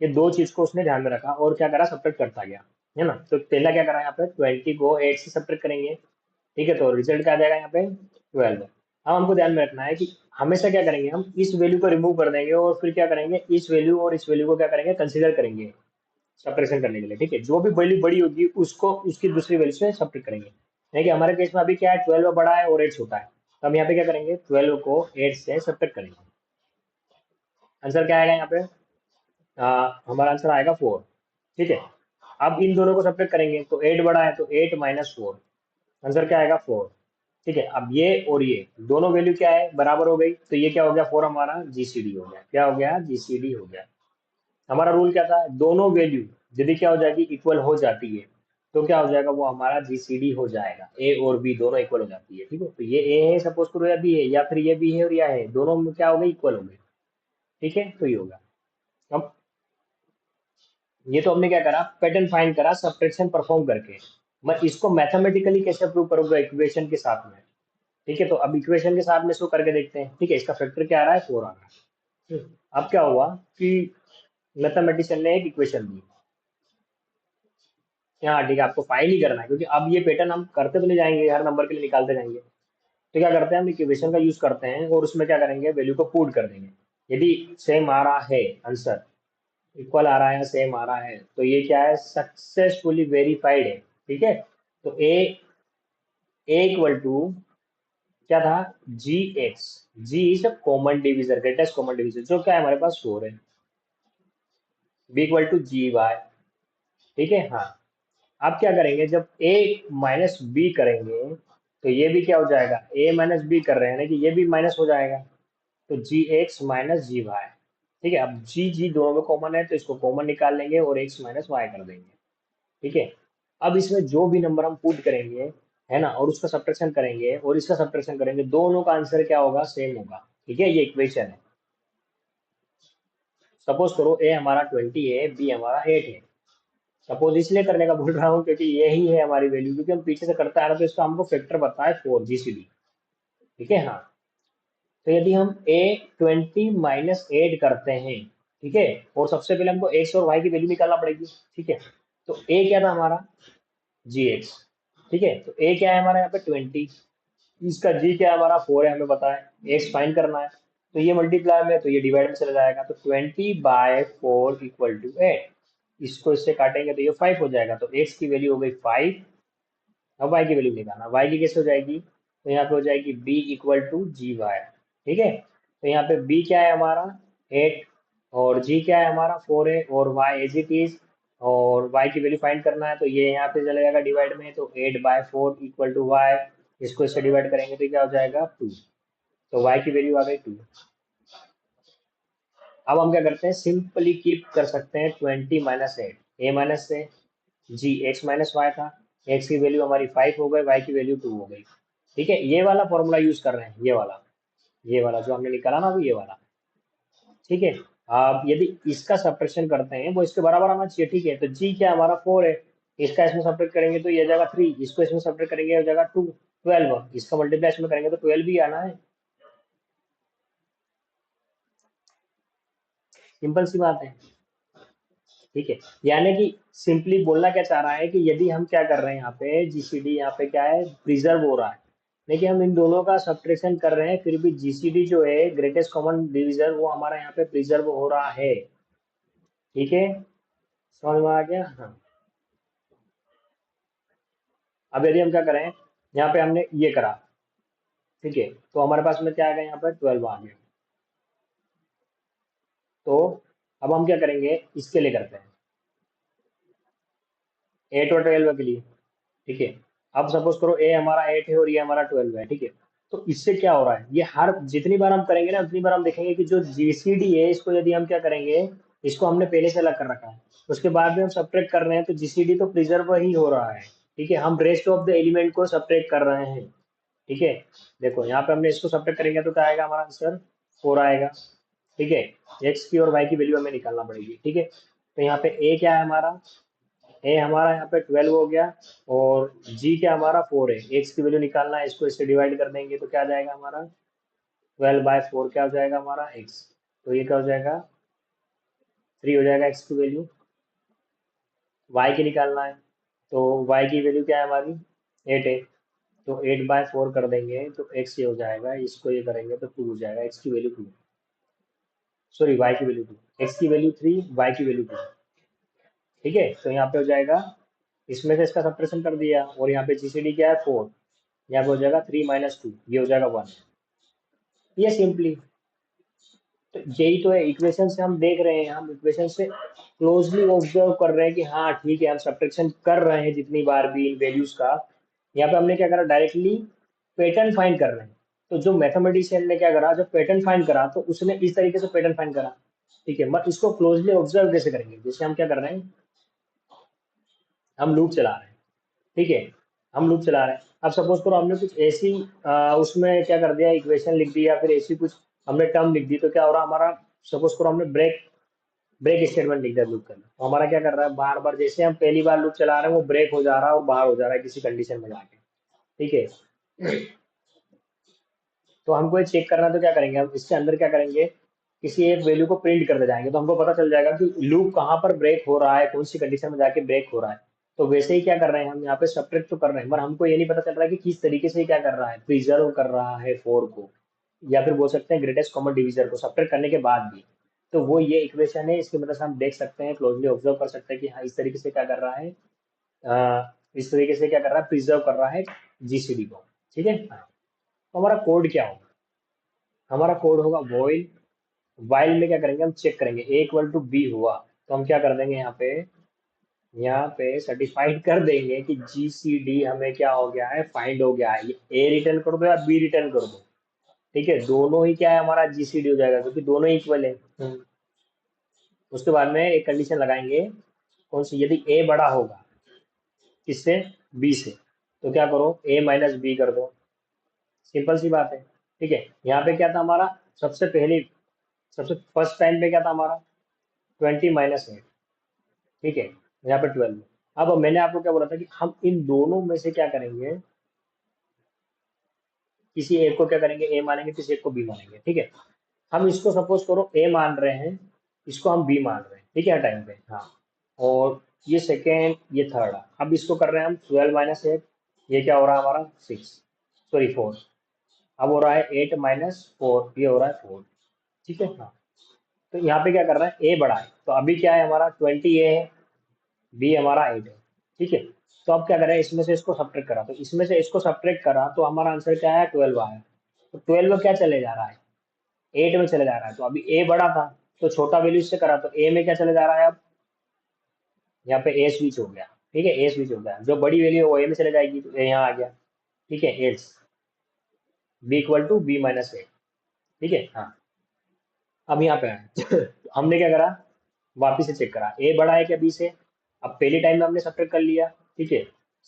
ये दो चीज को उसने ध्यान में रखा और क्या करा, सब्ट्रैक्ट करता गया। है ना, तो पहला क्या करा, यहाँ पे 20 को 8 से सब्ट्रैक्ट करेंगे। ठीक है, तो रिजल्ट क्या आ जाएगा यहाँ पे 12। अब हमको ध्यान में रखना है कि हमेशा क्या करेंगे, हम इस वैल्यू को रिमूव कर देंगे और फिर क्या करेंगे, इस वैल्यू और इस वैल्यू को क्या करेंगे, कंसीडर करेंगे सब्ट्रैक्शन करने के लिए। ठीक है, जो भी वैल्यू बड़ी होगी उसको उसकी दूसरी वैल्यू से सब्ट्रैक्ट करेंगे। यानी कि हमारे केस में अभी क्या है, 12 बड़ा है और 8 छोटा है, तो हम यहाँ पे क्या करेंगे, 12 को 8 से सब्ट्रैक्ट करेंगे। आंसर क्या आएगा यहाँ पे, हमारा आंसर आएगा 4। ठीक है, अब इन दोनों को सब्ट्रैक्ट करेंगे तो 8 बड़ा है, तो 8 माइनस 4, आंसर क्या आएगा 4। ठीक है, अब ये और ये दोनों वैल्यू क्या है, बराबर हो गई, तो ये क्या हो गया, 4 हमारा जीसीडी हो गया। क्या हो गया, जीसीडी हो गया। हमारा रूल क्या था, दोनों वैल्यू यदि क्या हो जाएगी, इक्वल हो जाती है, तो क्या हो जाएगा, वो हमारा जीसीडी हो जाएगा। ए और बी दोनों इक्वल हो जाती है। ठीक है, तो ये ए है सपोज करो, या बी है, या फिर ये बी है और या है, दोनों में क्या हो गई, इक्वल हो गए। ठीक है, तो ये होगा। अब ये तो हमने क्या करा, पैटर्न फाइंड करा सब्ट्रैक्शन परफॉर्म करके। मैं इसको मैथमेटिकली कैसे प्रूव करूंगा, इक्वेशन के साथ में। ठीक है, तो अब इक्वेशन के साथ में इसको करके देखते हैं। ठीक है, इसका फैक्टर क्या आ रहा है, 4 आ रहा है। अब क्या हुआ कि मैथमेटिशियन ने एक इक्वेशन दी। हाँ ठीक है, आपको फाइल ही करना है, क्योंकि अब ये पैटर्न हम करते तो नहीं जाएंगे, हर नंबर के लिए निकालते जाएंगे। तो क्या करते हैं, हम इक्वेशन का यूज करते हैं और उसमें क्या करेंगे, वैल्यू को पुट कर देंगे। यदि सेम आ रहा है आंसर, इक्वल आ रहा है, सेम आ रहा है, तो ये क्या है, सक्सेसफुली वेरीफाइड है। ठीक है, तो ए इक्वल टू क्या था, G X, G is a common divisor, greatest common divisor, जो क्या है हमारे पास 4 है। B equal to G Y. ठीक है, हाँ। अब क्या करेंगे, जब ए माइनस बी करेंगे, तो ये भी क्या हो जाएगा, ए माइनस बी कर रहे हैं ना, कि ये भी माइनस हो जाएगा, तो जी एक्स माइनस जी वाई। ठीक है, अब जी जी दोनों में कॉमन है, तो इसको कॉमन निकाल लेंगे और एक्स माइनस वाई कर देंगे। ठीक है, अब इसमें जो भी नंबर हम पुट करेंगे, है ना, और उसका सब्ट्रैक्शन करेंगे और इसका सब्ट्रैक्शन करेंगे, दोनों का आंसर क्या होगा, सेम होगा। ठीक है, ये इक्वेशन है। सपोज करो ए हमारा 20 है, बी हमारा 8 है। सपोज इसलिए करने का बोल रहा हूँ क्योंकि यही है हमारी वैल्यू, क्योंकि हम पीछे से करते आ रहे हैं, तो इसका हमको फैक्टर पता है 4 जीसीडी। ठीक है, हाँ। तो यदि हम ए 20 - 8 करते हैं, ठीक है, और सबसे पहले हमको एक्स और वाई की वैल्यू निकालना पड़ेगी। ठीक है, तो ए क्या था हमारा, जी एक्स। ठीक है, तो ए क्या है हमारा यहाँ पे 20, इसका जी क्या है हमारा 4 है, हमें पता है, एक्स फाइंड करना है, तो ये मल्टीप्लाई में, तो ये डिवाइड में चला जाएगा, तो 20/4 इक्वल टू 8। इसको इससे काटेंगे तो ये 5 हो जाएगा, तो एक्स की वैल्यू हो गई 5। अब वाई की वैल्यू निकालना, वाई की कैसे हो जाएगी, तो यहाँ पे हो जाएगी B equal to G Y. ठीक है, तो यहाँ पे बी क्या है हमारा 8, और जी क्या है हमारा 4 है, और वाई एज इट इज, और वाई की वैल्यू फाइंड करना है, तो ये यहाँ पे चले जाएगा डिवाइड में, तो 8/4 इक्वल टू वाई। इसको इससे डिवाइड करेंगे तो क्या हो जाएगा 2, तो वाई की वैल्यू आ गई 2। अब हम क्या करते हैं, सिंपली कीप कर सकते हैं 20 - 8, ए माइनस से जी एक्स माइनस वाई था, एक्स की वैल्यू हमारी 5 हो गई, वाई की वैल्यू 2 हो गई। ठीक है, ये वाला फॉर्मूला यूज कर रहे हैं, ये वाला जो हमने निकाला ना, अभी ये वाला। ठीक है, अब यदि इसका सब्ट्रैक्शन करते हैं, वो इसके बराबर आना चाहिए। ठीक है, तो जी क्या हमारा 4 है, इसका इसमें सब्ट्रैक्ट करेंगे तो ये हो जाएगा 3, इसको इसमें सब्ट्रैक्ट करेंगे हो जाएगा 2, 12, इसका मल्टीप्लाई इसमें करेंगे तो 12 भी आना है। सिंपल सी बात है। ठीक है, यानी कि सिंपली बोलना क्या चाह रहा है कि यदि हम क्या कर रहे हैं, यहाँ पे जीसीडी यहाँ पे क्या है, प्रिजर्व हो रहा है। देखिए हम इन दोनों का सब्ट्रैक्शन कर रहे हैं, फिर भी जीसीडी जो है ग्रेटेस्ट कॉमन डिवीजर वो हमारा यहाँ पे प्रिजर्व हो रहा है। ठीक है, समझ में आ गया? हाँ। अब यदि हम क्या करें, यहाँ पे हमने ये करा, ठीक है, तो हमारे पास में क्या आ गया, यहाँ पर 12 आ गया। तो अब हम क्या करेंगे, इसके लिए करते हैं 8 और 12 के लिए। ठीक है, अब सपोज करो ए हमारा 8 है और ये हमारा 12 है। ठीक है, तो इससे क्या हो रहा है, ये हर जितनी बार हम करेंगे ना उतनी बार हम देखेंगे कि जो जीसीडी है इसको यदि हम क्या करेंगे, इसको हमने पहले से अलग कर रखा है, उसके बाद में हम सब्ट्रैक्ट कर रहे हैं तो जीसीडी तो प्रिजर्व ही हो रहा है। ठीक है, हम रेस्ट ऑफ द एलिमेंट को सब्ट्रैक्ट कर रहे हैं। ठीक है, देखो यहाँ पे हमने इसको सब्ट्रैक्ट करेंगे तो क्या आएगा, हमारा आंसर 4 आएगा। ठीक है, एक्स की और वाई की वैल्यू हमें निकालना पड़ेगी। ठीक है, तो यहाँ पे ए क्या है हमारा, ए हमारा यहाँ पे 12 हो गया, और जी क्या हमारा 4 है। एक्स की वैल्यू निकालना है, इसको इससे डिवाइड कर देंगे तो क्या आ जाएगा हमारा, 12/4 क्या हो जाएगा हमारा एक्स। तो ये क्या हो जाएगा, 3 हो जाएगा एक्स की वैल्यू। वाई की निकालना है, तो वाई की वैल्यू क्या है हमारी, 8 है, तो 8/4 कर देंगे तो एक्स ये हो जाएगा, इसको ये करेंगे तो 2 हो जाएगा, एक्स की वैल्यू 2, सॉरी वाई की वैल्यू 2, एक्स की वैल्यू 3, वाई की वैल्यू 2। ठीक है, तो यहाँ पे हो जाएगा, इसमें से इसका सब्ट्रैक्शन कर दिया, और यहाँ पे जीसीडी क्या है 4, यहाँ पे हो जाएगा 3 - 2, ये हो जाएगा 1। ये सिंपली, तो यही तो है, इक्वेशन से हम देख रहे हैं, हम इक्वेशन से क्लोजली ऑब्जर्व कर रहे हैं कि हाँ ठीक है, हम सब्ट्रैक्शन कर रहे हैं जितनी बार भी इन वैल्यूज का। यहाँ पे हमने क्या करा, डायरेक्टली पैटर्न फाइंड कर रहे हैं। तो जो मैथमेटिशियन ने क्या करा, जब पैटर्न फाइंड करा तो उसने इस तरीके से पैटर्न फाइंड करा। ठीक है, मत इसको क्लोजली ऑब्जर्व कैसे करेंगे, जैसे हम क्या कर रहे हैं, हम लूप चला रहे हैं। ठीक है, हम लूप चला रहे हैं, अब सपोज करो हमने कुछ ऐसी उसमें क्या कर दिया, इक्वेशन लिख दी या फिर ऐसी कुछ हमने टर्म लिख दी, तो क्या हो रहा हमारा, सपोज करो हमने ब्रेक ब्रेक स्टेटमेंट लिख दिया लूप करना, तो हमारा क्या कर रहा है, बार बार जैसे हम पहली बार लूप चला रहे हैं वो ब्रेक हो जा रहा है और बाहर हो जा रहा है किसी कंडीशन में जाके। ठीक है, तो हमको ये चेक करना है, तो क्या करेंगे, हम इसके अंदर क्या करेंगे, किसी एक वैल्यू को प्रिंट करते जाएंगे तो हमको पता चल जाएगा कि लूप कहाँ पर ब्रेक हो रहा है, कौन सी कंडीशन में जाके ब्रेक हो रहा है। तो वैसे ही क्या कर रहे हैं, हम यहाँ पे सब्ट्रैक्ट तो कर रहे हैं, पर हमको ये नहीं पता चल रहा है कि किस तरीके से क्या कर रहा है, प्रिजर्व कर रहा है 4 को, या फिर बोल सकते हैं ग्रेटेस्ट कॉमन डिवीजर को सब्ट्रैक्ट करने के बाद भी। तो वो ये इक्वेशन है, इसकी मदद से हम देख सकते हैं, क्लोजली ऑब्जर्व कर सकते हैं कि हाँ इस तरीके से क्या कर रहा है, इस तरीके से क्या कर रहा है, प्रिजर्व कर रहा है जीसीडी को। ठीक है, हाँ। तो हमारा कोड क्या होगा, हमारा कोड होगा वॉइल, वाइल में क्या करेंगे, हम चेक करेंगे ए इक्वल टू बी हुआ, तो हम क्या कर देंगे, यहाँ पे सर्टिफाइड कर देंगे कि जी सी डी हमें क्या हो गया है, फाइंड हो गया है, ए रिटर्न कर दो या बी रिटर्न कर दो। ठीक है, दोनों ही क्या है हमारा जीसीडी हो जाएगा, क्योंकि दोनों ही इक्वल है। उसके बाद में एक कंडीशन लगाएंगे, कौन सी, यदि ए बड़ा होगा किससे, बी से, तो क्या करो, a - b कर दो, सिंपल सी बात है। ठीक है, यहाँ पे क्या था हमारा, सबसे पहले सबसे फर्स्ट टाइम पे क्या था हमारा, 20 - 8। ठीक है, यहाँ पे 12। अब मैंने आपको क्या बोला था कि हम इन दोनों में से क्या करेंगे, किसी एक को क्या करेंगे, ए मानेंगे, किसी एक को बी मानेंगे। ठीक है, हम इसको सपोज करो ए मान रहे हैं, इसको हम बी मान रहे हैं। ठीक है, टाइम पे, हाँ, और ये सेकेंड ये थर्ड है। अब इसको कर रहे हैं हम 12 - 8, ये क्या हो रहा है हमारा 6, सॉरी 4। अब हो रहा है 8 - 4, ये हो रहा है 4। ठीक है, हाँ। तो यहाँ पे क्या कर रहा है, ए बड़ा है, तो अभी क्या है हमारा 20 ए है, बी हमारा 8 है। ठीक है, तो अब क्या करें, इसमें से इसको सब्ट्रैक्ट करा, तो इसमें से इसको सब्ट्रैक्ट करा तो हमारा आंसर क्या आया, 12 आया। तो 12 क्या चले जा रहा है, 8 में चले जा रहा है, तो अभी ए बड़ा था तो छोटा वैल्यू इससे करा, तो ए में क्या चले जा रहा है, अब यहाँ पे ए स्विच हो गया। ठीक है, ए स्विच हो गया, जो बड़ी वैल्यू है वो ए में चले जाएगी, तो ए यहाँ आ गया। ठीक है, एट्स बी इक्वल टू b - 8। ठीक है, हाँ। अब यहाँ पे आए हमने क्या करा, वापिस से चेक करा ए बड़ा है क्या बी से। अब पहले टाइम में हमने सब्ट्रैक्ट कर लिया। ठीक है,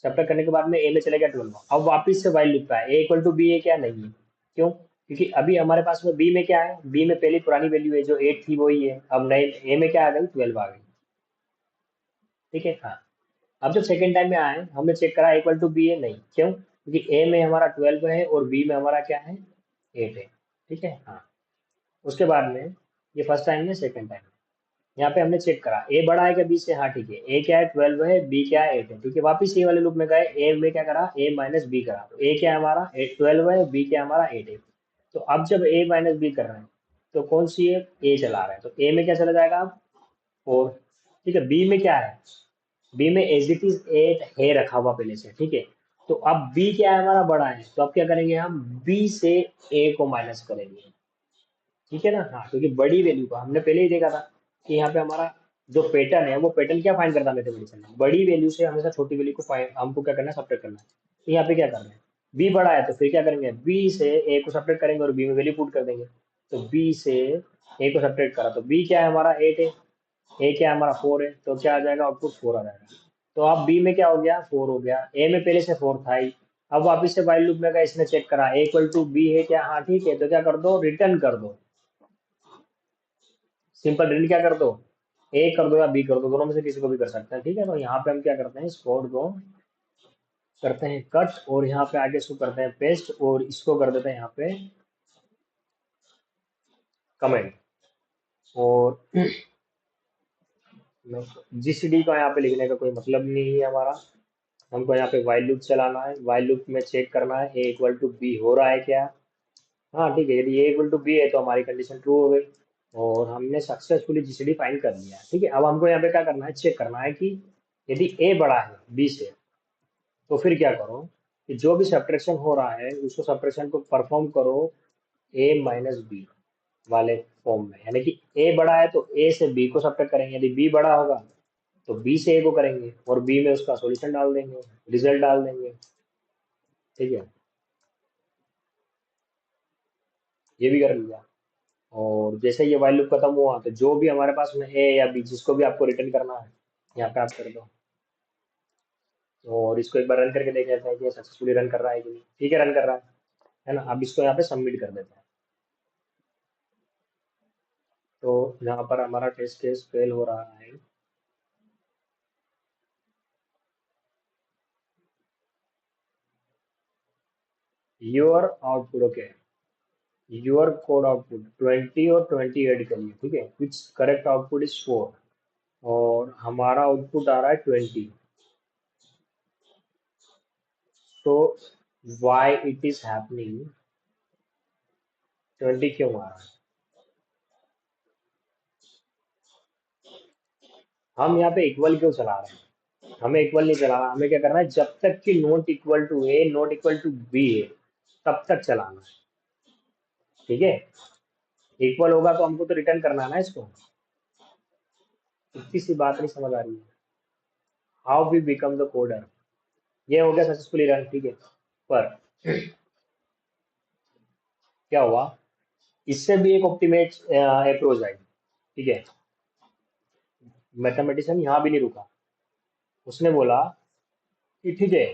सब्ट्रैक्ट करने के बाद में ए में चले गया 12। अब वापिस से वाइल लिखता है, ए इक्वल टू बी है क्या, नहीं है। क्यों, क्योंकि अभी हमारे पास में बी में क्या है, बी में पहली पुरानी वैल्यू है जो 8 थी वही है, अब नए ए में क्या आ गई, 12 आ गई। ठीक है, हाँ। अब जब सेकेंड टाइम में आए हमने चेक करा इक्वल टू बी है, नहीं, क्यों, क्योंकि ए में हमारा 12 है और बी में हमारा क्या है, 8 है। ठीक है, हाँ। उसके बाद में ये फर्स्ट टाइम में, सेकेंड टाइम, यहाँ पे हमने चेक करा ए बड़ा है क्या बी से, हाँ ठीक है, ए क्या है 12 है, बी क्या है 8 है, ठीक है, वापिस ए वाले लूप में गए, ए में क्या करा, ए माइनस बी करा, तो ए क्या है हमारा 12 है, बी क्या है हमारा 8 है। तो अब जब ए माइनस बी कर रहे हैं तो कौन सी है, ए चला रहे हैं, तो ए में क्या चला जाएगा अब 4, ठीक है, बी में क्या है, बी में एज इट इज 8 है रखा हुआ पहले से, ठीक है। तो अब बी क्या है हमारा बड़ा है, तो अब क्या करेंगे हम बी से ए को माइनस करेंगे, ठीक है ना, हाँ, क्योंकि बड़ी वैल्यू का हमने पहले ही देखा था कि यहाँ पे हमारा जो पैटर्न है वो पैटर्न क्या फाइंड करता है मैथमेटिक्स में, बड़ी वैल्यू से हमेशा छोटी वैल्यू को फाइंड हमको क्या करना है, सब्ट्रैक्ट करना है। तो यहाँ पे क्या कर रहे हैं, बी बड़ा है तो फिर क्या करेंगे, बी से ए को सब्ट्रैक्ट करेंगे और बी में वैल्यू पुट कर देंगे। तो बी से ए को सब्ट्रैक्ट करा तो बी क्या है हमारा 8 है, ए क्या है हमारा 4 है, तो क्या आ जाएगा आउटपुट 4 आ जाएगा। तो अब बी में क्या हो गया 4 हो गया, ए में पहले से 4 था ही। अब वापिस से वाइल लूप में गए, इसने चेक करा ए इक्वल टू बी है क्या, हाँ ठीक है, तो क्या कर दो रिटर्न कर दो, सिंपल रिटर्न क्या कर दो, ए कर दो या बी कर दो, दोनों में से किसी को भी कर सकते हैं, ठीक है। तो यहाँ पे हम क्या करते हैं, इस कोड को करते हैं कट और यहाँ पे आगे इसको करते हैं पेस्ट और इसको कर देते हैं यहाँ पे कमेंट। और जीसीडी का यहाँ पे लिखने का कोई मतलब नहीं है हमारा, हमको यहाँ पे वाइल लूप चलाना है, वाइल लूप में चेक करना है ए इक्वल टू बी हो रहा है क्या, हाँ ठीक है, यदि ए इक्वल टू बी है तो हमारी कंडीशन ट्रू हो गई और हमने सक्सेसफुली जीसीडी फाइंड कर लिया है, ठीक है। अब हमको यहाँ पे क्या करना है, चेक करना है कि यदि ए बड़ा है बी से, तो फिर क्या करो कि जो भी सब्ट्रैक्शन हो रहा है उसको सब्ट्रैक्शन को परफॉर्म करो ए माइनस बी वाले फॉर्म में, यानी कि ए बड़ा है तो ए से बी को सब्ट्रैक्ट करेंगे, यदि बी बड़ा होगा तो बी से ए को करेंगे और बी में उसका सॉल्यूशन डाल देंगे, रिजल्ट डाल देंगे, ठीक है, ये भी कर लिया। और जैसे ये वाइल लूप खत्म हुआ तो जो भी हमारे पास में ए या बी जिसको भी आपको रिटर्न करना है यहाँ पे आप कर दो। और इसको एक बार रन करके देख लेते हैं कि सक्सेसफुली रन कर रहा है कि नहीं, ठीक है रन कर रहा है ना। अब इसको यहाँ पे सबमिट कर देते हैं, तो यहाँ पर हमारा टेस्ट केस फेल हो रहा है। Your output okay, your code output 20 और 20 ऐड करिए, ठीक है, विच करेक्ट आउटपुट इज 4 और हमारा आउटपुट आ रहा है 20। तो वाई इट इज हैपनिंग, 20 क्यों आ रहा है, हम यहाँ पे इक्वल क्यों चला रहे हैं, हमें इक्वल नहीं चलाना, हमें क्या करना है, जब तक कि not equal to A not equal to B है तब तक चलाना है, ठीक है। इक्वल होगा तो हमको तो रिटर्न करना है ना इसको, इतनी सी बात नहीं समझ आ रही है। How we become the coder, ये हो गया सक्सेसफुली रन, ठीक है। पर क्या हुआ, इससे भी एक ऑप्टिमेट अप्रोच आई, ठीक है। मैथमेटिशियन यहाँ भी नहीं रुका, उसने बोला कि ठीक है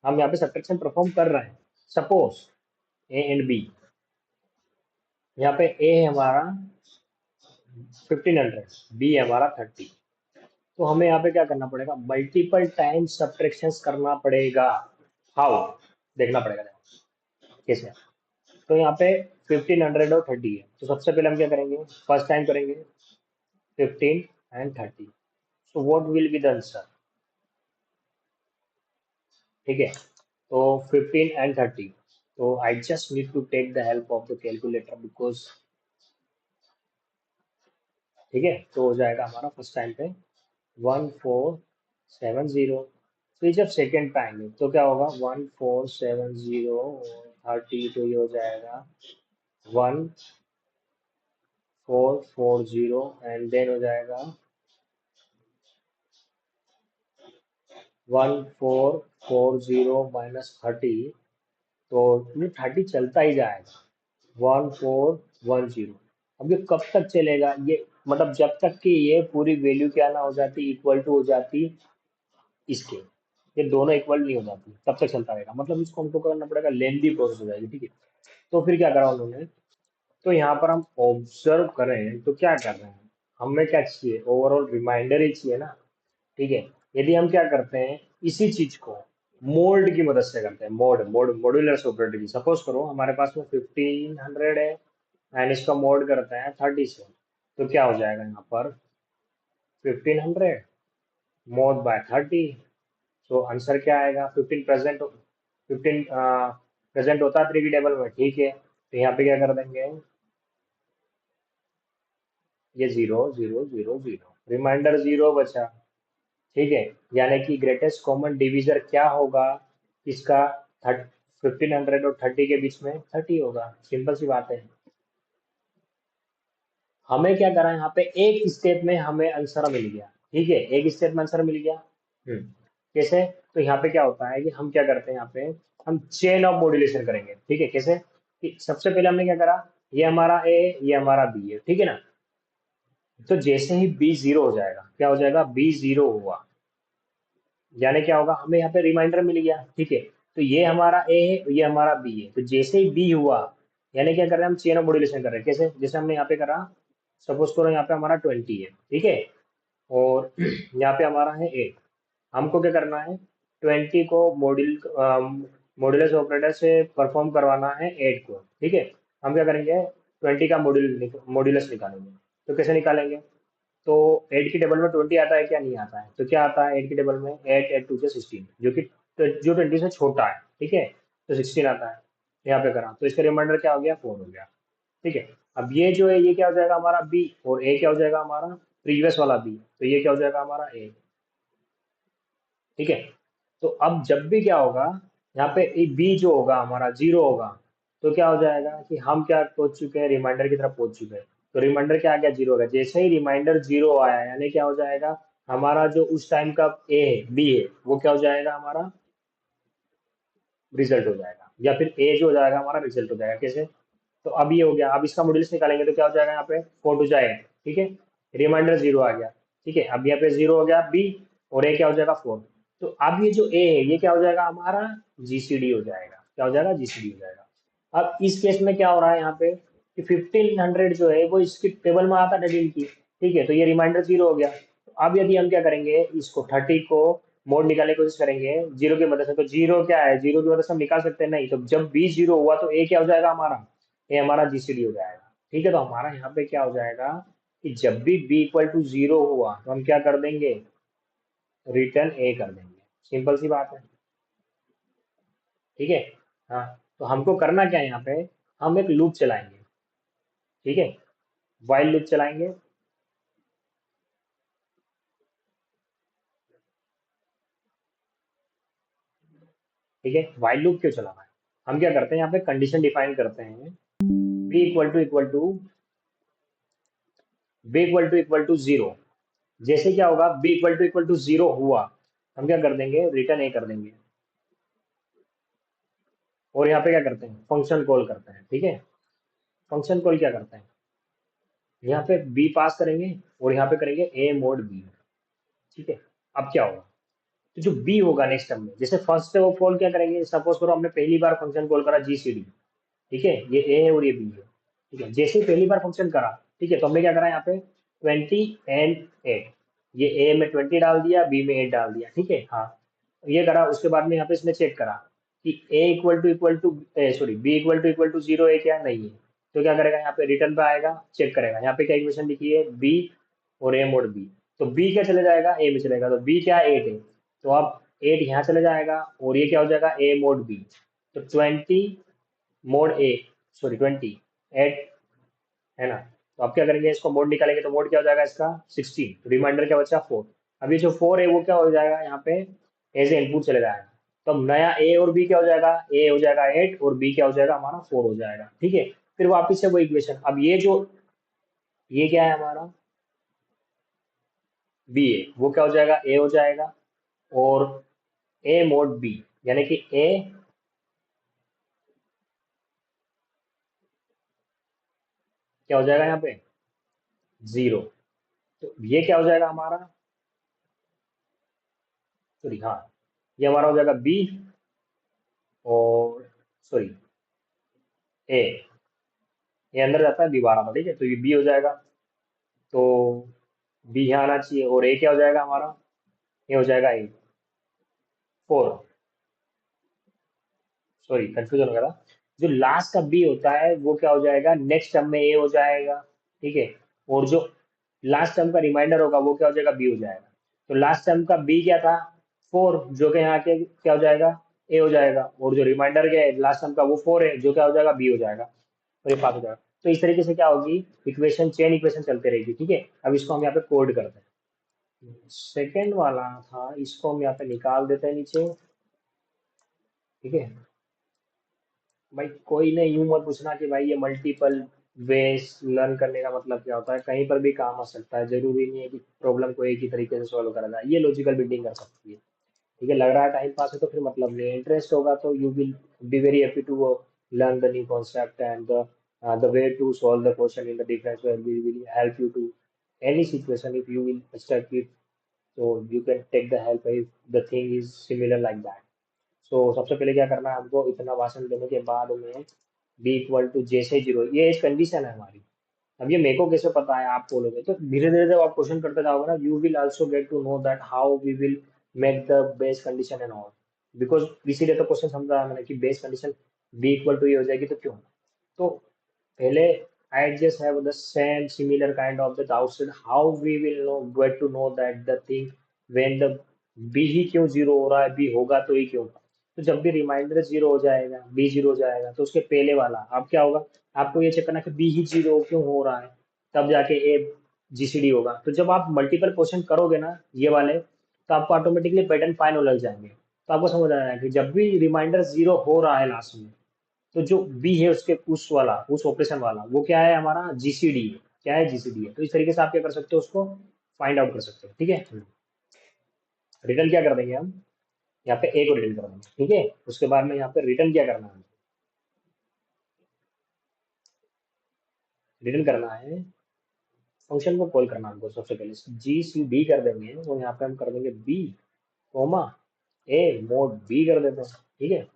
हम यहाँ पे सब्ट्रैक्शन परफॉर्म कर रहे हैं, सपोज ए एंड बी, यहाँ पे ए है हमारा 1500, बी है हमारा 30, तो हमें यहाँ पे क्या करना पड़ेगा, मल्टीपल टाइम सब्ट्रैक्शंस करना पड़ेगा। हाउ, देखना पड़ेगा कैसे। तो यहाँ पे 1500 और 30 है, तो सबसे पहले हम क्या करेंगे, फर्स्ट टाइम करेंगे 15 and 30, so what will be the answer, ठीक है। तो 15 एंड 30, तो I just need to take the help of the calculator because, ठीक है, तो हो जाएगा हमारा फर्स्ट टाइम पे 1470, फिर जब सेकेंड टाइम है तो क्या होगा 1470 और 30, तो ये हो जाएगा 1440 एंड देन हो जाएगा 1440 माइनस 30, तो ये 30 चलता ही जाएगा 1410। अब ये कब तक चलेगा, ये मतलब जब तक कि ये पूरी वैल्यू क्या ना हो जाती, इक्वल टू हो जाती इसके, ये दोनों इक्वल नहीं हो जाती तब तक चलता रहेगा, मतलब इसको हमको करना पड़ेगा, लेंदी प्रोसेस हो जाएगी, ठीक है। तो फिर क्या करा उन्होंने, तो यहाँ पर हम ऑब्जर्व करें तो क्या कर रहे हैं, हमें क्या चाहिए, ओवरऑल रिमाइंडर ही चाहिए ना, ठीक है। यदि हम क्या करते हैं इसी चीज को मोल्ड की मदद से करते हैं, मॉड्यूलर ऑपरेटर की, सपोज करो हमारे पास में 1500 है एंड इसका मोड करते हैं 30 से, तो क्या हो जाएगा यहाँ पर 1500 मोड बाय 30। सो आंसर क्या आएगा? 15 प्रेजेंट होता है 3 की टेबल में, ठीक है। तो यहाँ पे क्या कर देंगे, ये 0 0 0 0, रिमाइंडर 0 बचा, ठीक है। यानी कि ग्रेटेस्ट कॉमन डिविजर क्या होगा इसका? 1500 और 30 के बीच में 30 होगा, सिंपल सी बात है। हमें क्या करा यहाँ पे, एक स्टेप में हमें आंसर मिल गया, ठीक है, एक स्टेप में आंसर मिल गया। कैसे? तो यहाँ पे क्या होता है कि हम क्या करते हैं, यहाँ पे हम चेन ऑफ मॉड्यूलेशन करेंगे, ठीक है। कैसे? कि सबसे पहले हमने क्या करा, ये हमारा ए, ये हमारा बी है, ठीक है ना। तो जैसे ही बी जीरो हो जाएगा, क्या हो जाएगा, बी जीरो हुआ, यानी क्या होगा, हमें यहाँ पे रिमाइंडर मिल गया, ठीक है। तो ये हमारा ए है, ये हमारा बी है, तो जैसे ही बी हुआ, यानी क्या कर रहे हैं, हम चेन ऑफ मॉड्यूलेशन कर रहे हैं। कैसे? जैसे हमने यहाँ पे करा, सपोज करो यहाँ पे हमारा 20 है, ठीक है, और यहाँ पे हमारा है 8। हमको क्या करना है, 20 को मॉड्यूलस ऑपरेटर से परफॉर्म करवाना है 8 को, ठीक है। हम क्या करेंगे, 20 का मॉड्यूलस निकालेंगे। तो कैसे निकालेंगे? तो 8 की टेबल में 20 आता है क्या? नहीं आता है। तो क्या आता है 8 की टेबल में, 8 8 2 से 16, जो कि जो 20 से छोटा है, ठीक है। तो 16 आता है, यहाँ पे करा, तो इसका रिमाइंडर क्या हो गया, 4 हो गया, ठीक है। अब ये जो है, ये क्या हो जाएगा हमारा बी, और ए क्या हो जाएगा हमारा प्रीवियस वाला बी, तो ये क्या हो जाएगा हमारा ए, ठीक है। तो अब जब भी क्या होगा, यहाँ पे बी जो होगा हमारा जीरो होगा, तो क्या हो जाएगा कि हम क्या पहुंच चुके हैं, रिमाइंडर की तरफ पहुंच चुके हैं। तो रिमाइंडर क्या आ गया, जीरो होगा। जैसे ही रिमाइंडर जीरो आया, यानी क्या हो जाएगा, हमारा जो उस टाइम का ए है, बी है, वो क्या हो जाएगा हमारा रिजल्ट हो जाएगा, या फिर ए जो हो जाएगा हमारा रिजल्ट हो जाएगा। कैसे? तो अब ये हो गया, अब इसका मॉड्यूलस निकालेंगे तो क्या हो जाएगा, यहाँ पे 4 हो जाएगा, ठीक है। रिमाइंडर जीरो आ गया, ठीक है। अब यहाँ पे जीरो हो गया बी, और ए क्या हो जाएगा 4। तो अब ये जो ए है, ये क्या हो जाएगा हमारा जीसीडी हो जाएगा, क्या हो जाएगा, जीसीडी हो जाएगा। अब इस केस में क्या हो रहा है यहाँ पे, कि 1500 जो है वो इसकी टेबल में आता है की, ठीक है। तो ये रिमाइंडर जीरो हो गया। तो अब यदि हम क्या करेंगे, इसको 30 को मोड निकालने की कोशिश करेंगे जीरो की मदद से, तो जीरो क्या है, जीरो की मदद से हम निकाल सकते हैं नहीं। तो जब बी जीरो हुआ, तो ए क्या हो जाएगा हमारा, ये हमारा जीसीडी हो जाएगा, ठीक है। तो हमारा यहाँ पे क्या हो जाएगा, कि जब भी बी इक्वल टू जीरो हुआ, तो हम क्या कर देंगे, रिटर्न ए कर देंगे, सिंपल सी बात है, ठीक है। हाँ, तो हमको करना क्या है यहाँ पे, हम एक लूप चलाएंगे, ठीक है, वाइल लूप चलाएंगे। ठीक है, वाइल लूप क्यों चलाना है, हम क्या करते हैं, यहाँ पे कंडीशन डिफाइन करते हैं, B equal to equal to B equal to equal to zero. जैसे क्या होगा, बी इक्वल टू जीरो हुआ, हम क्या कर देंगे, रिटर्न ए कर देंगे। और यहाँ पे क्या करते हैं, फंक्शन कॉल करते हैं, ठीक है। फंक्शन कॉल क्या करते हैं, यहाँ पे बी पास करेंगे, और यहाँ पे करेंगे ए मोड बी, ठीक है। अब क्या होगा, तो जो बी होगा नेक्स्ट टर्म में, जैसे फर्स्ट से वो कॉल क्या करेंगे, सपोज करो हमने पहली बार फंक्शन कॉल करा जीसीडी, ठीक है, ये ए है और ये बी है, ठीक है। जैसे ही पहली बार फंक्शन करा, ठीक है, तो हमने क्या करा यहाँ पे 20 एंड 8, ये ए में 20 डाल दिया, बी में 8 डाल दिया, ठीक है। हाँ, ये करा, उसके बाद में यहाँ पे इसने चेक करा कि A equal to sorry B equal to zero है क्या, नहीं है। तो क्या करेगा, यहाँ पे रिटर्न पे आएगा, चेक करेगा, यहाँ पे क्या इक्वेशन लिखी है, बी और ए मोड बी। तो बी क्या चले जाएगा, ए में चलेगा, तो बी क्या 8 है, तो अब 8 यहाँ चले जाएगा, और ये क्या हो जाएगा, ए मोड बी। तो 20 मोड ए, सॉरी 28, है ना। तो अब क्या करेंगे, इसको मोड निकालेंगे, तो मोड क्या हो जाएगा इसका 16, रिमाइंडर क्या बचा 4। अब ये जो 4 है वो क्या हो जाएगा यहाँ पे, एज ए इनपुट चले जाएगा। तो अब नया ए और बी क्या हो जाएगा, ए हो जाएगा 8 और बी क्या हो जाएगा हमारा 4 हो जाएगा, ठीक है। फिर वापिस से वो इक्वेशन, अब ये जो, ये क्या है हमारा बी है, वो क्या हो जाएगा, ए हो जाएगा, और ए मोड बी, यानी कि ए, क्या हो जाएगा यहाँ पे जीरो। तो ये क्या हो जाएगा हमारा, सॉरी हाँ, ये हमारा हो जाएगा बी, और सॉरी ए, ये अंदर जाता है बी बाहर आता है, ठीक है। तो ये बी हो जाएगा, तो बी यहाँ आना चाहिए, और ए क्या हो जाएगा हमारा, ये हो जाएगा ए 4, सॉरी कंफ्यूजन हो गया था। जो लास्ट का बी होता है वो क्या हो जाएगा, नेक्स्ट टर्म में ए हो जाएगा, ठीक है। और जो लास्ट टर्म का रिमाइंडर होगा वो क्या हो जाएगा, बी हो जाएगा। तो लास्ट टर्म का बी क्या था, 4, जो कि यहाँ के क्या हो जाएगा, ए हो जाएगा। और जो रिमाइंडर के लास्ट टर्म का वो 4 है, जो क्या हो जाएगा, बी हो जाएगा। और ये पास हो जाएगा। तो इस तरीके से क्या होगी, इक्वेशन, चेन इक्वेशन चलते रहेगी। ठीक है, अब इसको हम यहाँ पे कोड करते हैं। सेकेंड वाला था, इसको हम यहाँ पे निकाल देते हैं नीचे। ठीक है भाई, कोई ने यूं मत पूछना कि भाई ये मल्टीपल वेज लर्न करने का मतलब क्या होता है, कहीं पर भी काम आ सकता है, जरूरी नहीं है कि प्रॉब्लम को एक ही तरीके से सॉल्व करा जाए, ये लॉजिकल बिल्डिंग कर सकती है। ठीक है, लग रहा है टाइम पास है तो फिर मतलब नहीं है, इंटरेस्ट होगा तो you will be very happy to learn the new concept and the way to solve the question in the difference way will help you to any situation if you will stuck it, so you can take the help if the thing is similar like that. सो सबसे पहले क्या करना है हमको, इतना भाषण देने के बाद में बी इक्वल टू जैसे जीरो, ये एक कंडीशन है हमारी। अब ये मेरे को कैसे पता है, आप बोलोगे तो धीरे धीरे जब आप क्वेश्चन करते जाओगे ना, you will also get to know that how we will make the base condition and all. Because इसीलिए तो क्वेश्चन समझा मैंने कि base condition B equal to ये हो जाएगी तो क्यों। तो पहले I just have the same similar kind of the outside, how we will know where to know that the thing when the b ही क्यों जीरो हो रहा है, b होगा तो ही क्यों। तो जब भी रिमाइंडर जीरो हो जाएगा, b जीरो हो जाएगा, तो उसके पहले वाला अब क्या होगा, आपको ये चेक करना कि b ही जीरो क्यों हो रहा है, तब जाके a जीसीडी होगा। तो जब आप मल्टीपल क्वेश्चन करोगे ना ये वाले, तो आपको ऑटोमेटिकली पैटर्न फाइन होने लग जाएंगे। तो आपको समझ आ जाएगा कि जब भी रिमाइंडर जीरो हो रहा है लास्ट में, तो जो बी है उसके उस वाला, उस ऑपरेशन वाला, वो क्या है हमारा, जीसीडी है। क्या है, जीसीडी है। तो इस तरीके से आप क्या कर सकते हो, उसको फाइंड आउट कर सकते हो। ठीक है, रिटर्न क्या कर देंगे हम, यहाँ पे ए को रिटर्न कर देंगे। ठीक है, उसके बाद में यहाँ पे रिटर्न क्या करना है, रिटर्न करना है, फंक्शन को कॉल करना है हमको। सबसे पहले जी सी डी कर देंगे, और यहाँ पे हम कर देंगे बी कोमा ए मोड बी कर देते हैं। ठीक है,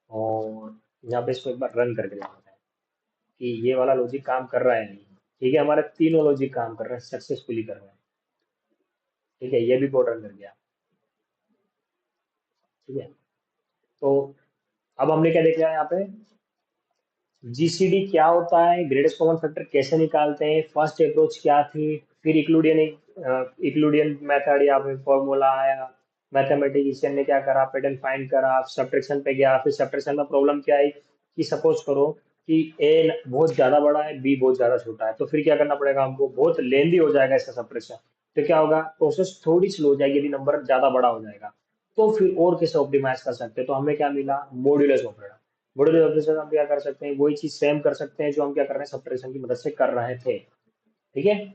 और यहाँ पे इसको एक बार रन करके देखते हैं कि ये वाला लॉजिक काम कर रहा है नहीं। ठीक है, हमारे तीनों लॉजिक काम कर रहे हैं, सक्सेसफुली कर रहे हैं। ठीक है, ये भी कोड रन कर गया। ठीक है, तो अब हमने क्या देख लिया यहाँ पे, जीसीडी क्या होता है, ग्रेटेस्ट कॉमन फैक्टर कैसे निकालते हैं, फर्स्ट अप्रोच क्या थी, फिर इक्लूडियन, इक्लूडियन मेथड या फिर फॉर्मूला आया, मैथमेटिशियन ने क्या करा, पैटर्न फाइंड करा, सब्ट्रैक्शन पे गया। फिर सब्ट्रैक्शन में प्रॉब्लम क्या आई कि सपोज करो कि ए बहुत ज्यादा बड़ा है, बी बहुत ज्यादा छोटा है, तो फिर क्या करना पड़ेगा हमको, बहुत लेंदी हो जाएगा इसका सब्ट्रैक्शन। तो क्या होगा, प्रोसेस थोड़ी स्लो हो जाएगी यदि नंबर ज्यादा बड़ा हो जाएगा। तो फिर और कैसे ऑप्टिमाइज कर सकते हैं, तो हमें क्या मिला, मॉड्यूलस ऑपरेटर। मॉड्यूलस ऑपरेटर हम क्या कर सकते हैं, वही चीज सेम कर सकते हैं जो हम क्या कर रहे हैं, सब्ट्रैक्शन की मदद से कर रहे थे। ठीक है,